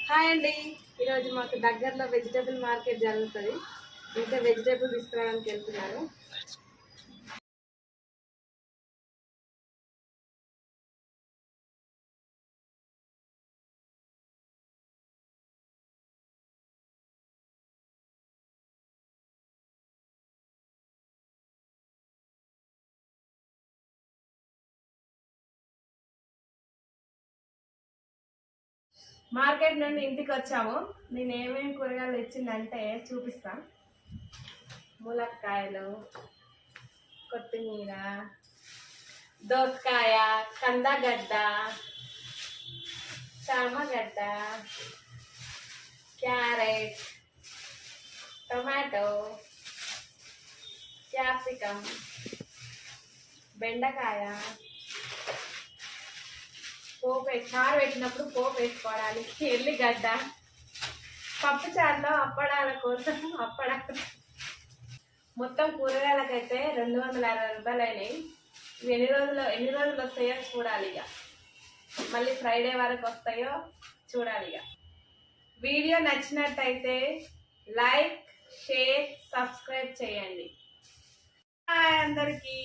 Hi అండి. ఈరోజు మాకు దగ్గరలో వెజిటేబుల్ మార్కెట్ జరుగుతుంది. ఇంకా వెజిటేబుల్ తీసుకురావడానికి వెళ్తున్నాను. మార్కెట్ నుండి ఇంటికి వచ్చాము. నేను ఏమేమి కూరగాయలు తెచ్చిందంటే చూపిస్తాను. ములక్కాయలు, కొత్తిమీర, దోసకాయ, కందగడ్డ, చామగడ్డ, క్యారెట్, టొమాటో, క్యాప్సికమ్, బెండకాయ, పోపు చారు పెట్టినప్పుడు పోపు వేసుకోవడానికి ఎల్లిగడ్డ, పప్పు చారులో అప్పడాల కోసం అప్పడాలు. మొత్తం కూరగాయలకైతే 260 రూపాయలు అయినాయి. ఇవి ఎన్ని రోజులు వస్తాయో చూడాలి. ఇక మళ్ళీ ఫ్రైడే వరకు వస్తాయో చూడాలి. ఇక వీడియో నచ్చినట్టయితే లైక్, షేర్, సబ్స్క్రైబ్ చేయండి. హాయ్ అందరికీ.